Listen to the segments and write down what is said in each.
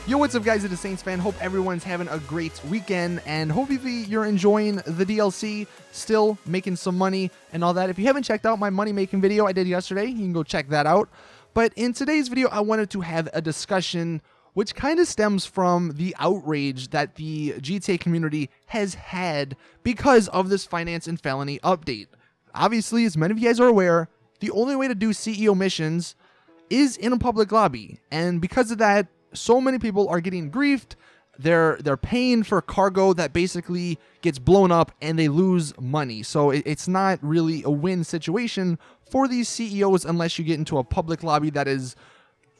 Yo, what's up guys, it is Saintsfan. Hope everyone's having a great weekend and hopefully you're enjoying the DLC, still making some money and all that. If you haven't checked out my money making video I did yesterday, you can go check that out. But in today's video, I wanted to have a discussion which kind of stems from the outrage that the GTA community has had because of this finance and felony update. Obviously, as many of you guys are aware, the only way to do CEO missions is in a public lobby, and because of that, so many people are getting griefed. They're paying for cargo that basically gets blown up and they lose money. So it's not really a win situation for these CEOs unless you get into a public lobby that is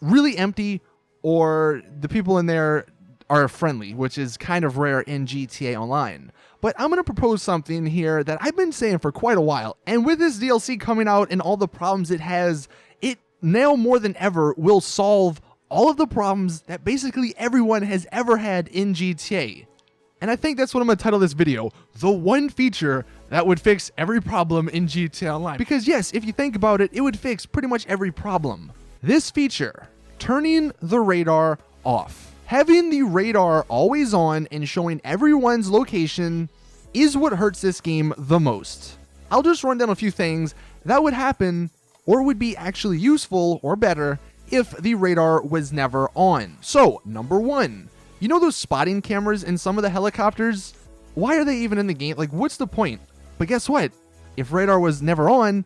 really empty or the people in there are friendly, which is kind of rare in GTA Online. But I'm going to propose something here that I've been saying for quite a while. And with this DLC coming out and all the problems it has, it now more than ever will solve all of the problems that basically everyone has ever had in GTA. And I think that's what I'm going to title this video, the one feature that would fix every problem in GTA Online. Because yes, if you think about it, it would fix pretty much every problem. This feature, turning the radar off. Having the radar always on and showing everyone's location is what hurts this game the most. I'll just run down a few things that would happen or would be actually useful or better if the radar was never on. So, number one, you know those spotting cameras in some of the helicopters? Why are they even in the game? Like, what's the point? But guess what? If radar was never on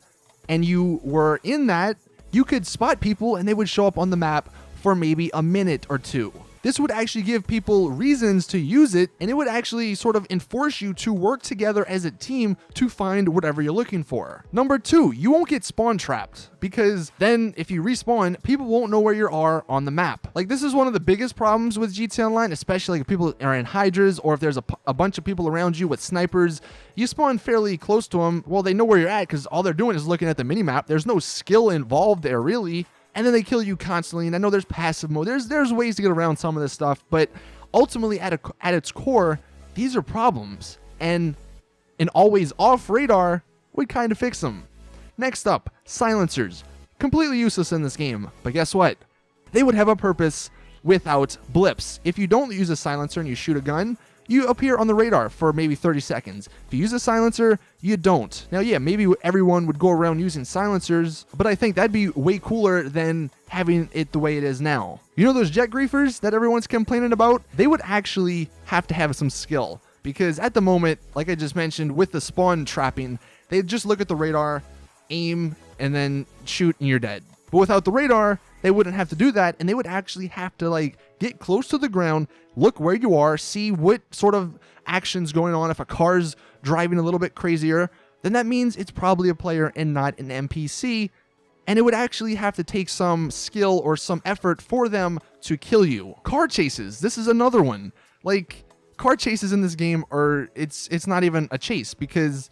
and you were in that, you could spot people and they would show up on the map for maybe a minute or two. This would actually give people reasons to use it, and it would actually sort of enforce you to work together as a team to find whatever you're looking for. Number two, you won't get spawn trapped, because then if you respawn, people won't know where you are on the map. Like, this is one of the biggest problems with GTA Online, especially if people are in hydras or if there's a bunch of people around you with snipers. You spawn fairly close to them. Well, they know where you're at because all they're doing is looking at the minimap. There's no skill involved there, really. And then they kill you constantly. And I know there's passive mode. There's ways to get around some of this stuff, but ultimately at its core, these are problems. And an always off radar would kind of fix them. Next up, silencers. Completely useless in this game, but guess what? They would have a purpose without blips. If you don't use a silencer and you shoot a gun, you appear on the radar for maybe 30 seconds. If you use a silencer, you don't. Now, yeah, maybe everyone would go around using silencers, but I think that'd be way cooler than having it the way it is now. You know those jet griefers that everyone's complaining about? They would actually have to have some skill, because at the moment, like I just mentioned, with the spawn trapping, they just look at the radar, aim, and then shoot, and you're dead. But without the radar, they wouldn't have to do that, and they would actually have to like get close to the ground, look where you are, see what sort of action's going on. If a car's driving a little bit crazier, then that means it's probably a player and not an NPC, and it would actually have to take some skill or some effort for them to kill you. Car chases, this is another one. Like, car chases in this game are, it's not even a chase, because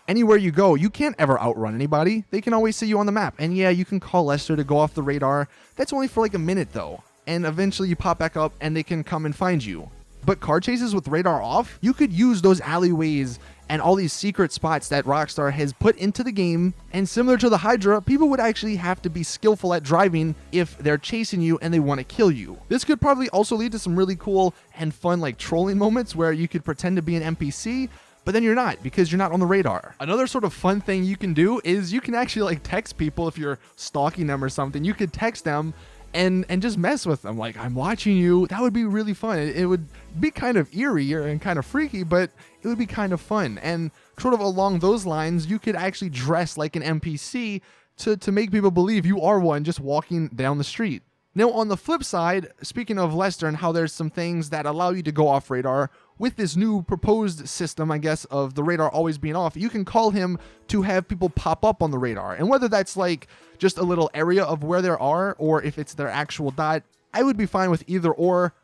anywhere you go, you can't ever outrun anybody. They can always see you on the map. And yeah, you can call Lester to go off the radar. That's only for like a minute though. And eventually you pop back up and they can come and find you. But car chases with radar off, you could use those alleyways and all these secret spots that Rockstar has put into the game. And similar to the Hydra, people would actually have to be skillful at driving if they're chasing you and they want to kill you. This could probably also lead to some really cool and fun like trolling moments where you could pretend to be an NPC, but then you're not, because you're not on the radar. Another sort of fun thing you can do is you can actually like text people if you're stalking them or something. You could text them and just mess with them. Like, I'm watching you. That would be really fun. It would be kind of eerie and kind of freaky, but it would be kind of fun. And sort of along those lines, you could actually dress like an NPC to make people believe you are one just walking down the street. Now, on the flip side, speaking of Lester and how there's some things that allow you to go off radar, with this new proposed system, I guess, of the radar always being off, you can call him to have people pop up on the radar. And whether that's like just a little area of where they are, or if it's their actual dot, I would be fine with either or.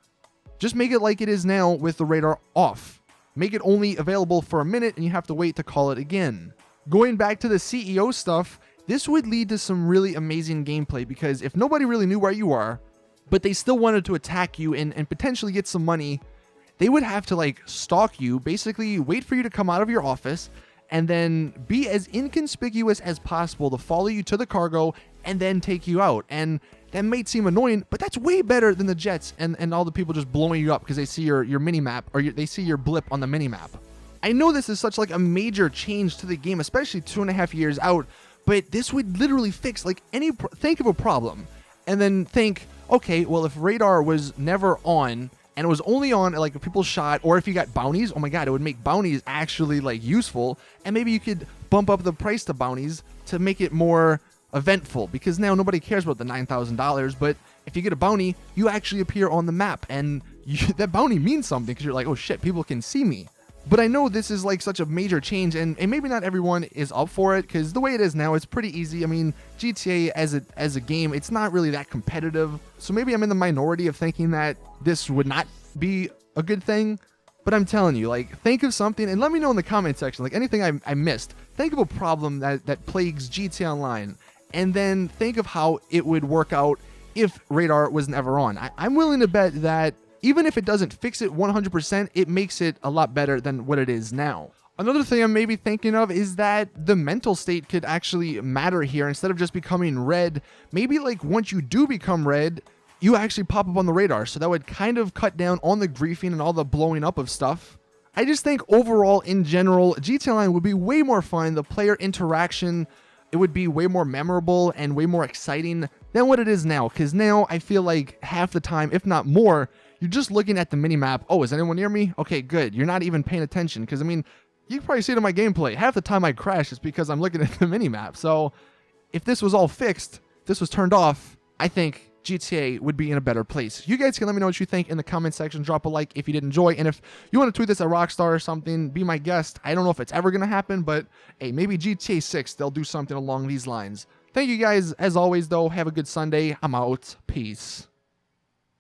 Just make it like it is now with the radar off. Make it only available for a minute and you have to wait to call it again. Going back to the CEO stuff, this would lead to some really amazing gameplay, because if nobody really knew where you are, but they still wanted to attack you and potentially get some money, they would have to like stalk you, basically wait for you to come out of your office and then be as inconspicuous as possible to follow you to the cargo and then take you out. And that might seem annoying, but that's way better than the jets and all the people just blowing you up because they see your mini-map, or they see your blip on the mini-map. I know this is such like a major change to the game, especially 2.5 years out, but this would literally fix like think of a problem and then think, okay, well, if radar was never on and it was only on like if people shot or if you got bounties, oh my God, it would make bounties actually like useful. And maybe you could bump up the price to bounties to make it more eventful, because now nobody cares about the $9,000, but if you get a bounty, you actually appear on the map, and that bounty means something because you're like, oh shit, people can see me. But I know this is like such a major change, and maybe not everyone is up for it, because the way it is now, it's pretty easy. I mean, GTA as a game, it's not really that competitive, so maybe I'm in the minority of thinking that this would not be a good thing. But I'm telling you, like, think of something, and let me know in the comment section, like anything I missed. Think of a problem that plagues GTA Online, and then think of how it would work out if radar was never on. I'm willing to bet that even if it doesn't fix it 100%, it makes it a lot better than what it is now. Another thing I'm maybe thinking of is that the mental state could actually matter here. Instead of just becoming red, maybe like once you do become red, you actually pop up on the radar. So that would kind of cut down on the griefing and all the blowing up of stuff. I just think overall, in general, GTA Online would be way more fun. The player interaction, it would be way more memorable and way more exciting than what it is now. Because now I feel like half the time, if not more, you're just looking at the minimap. Oh, is anyone near me? Okay, good. You're not even paying attention. Because, I mean, you can probably see it in my gameplay. Half the time I crash is because I'm looking at the minimap. So if this was all fixed, this was turned off, I think GTA would be in a better place. You guys can let me know what you think in the comment section. Drop a like if you did enjoy. And if you want to tweet this at Rockstar or something, be my guest. I don't know if it's ever going to happen, but hey, maybe GTA 6, they'll do something along these lines. Thank you guys. As always, though, have a good Sunday. I'm out. Peace.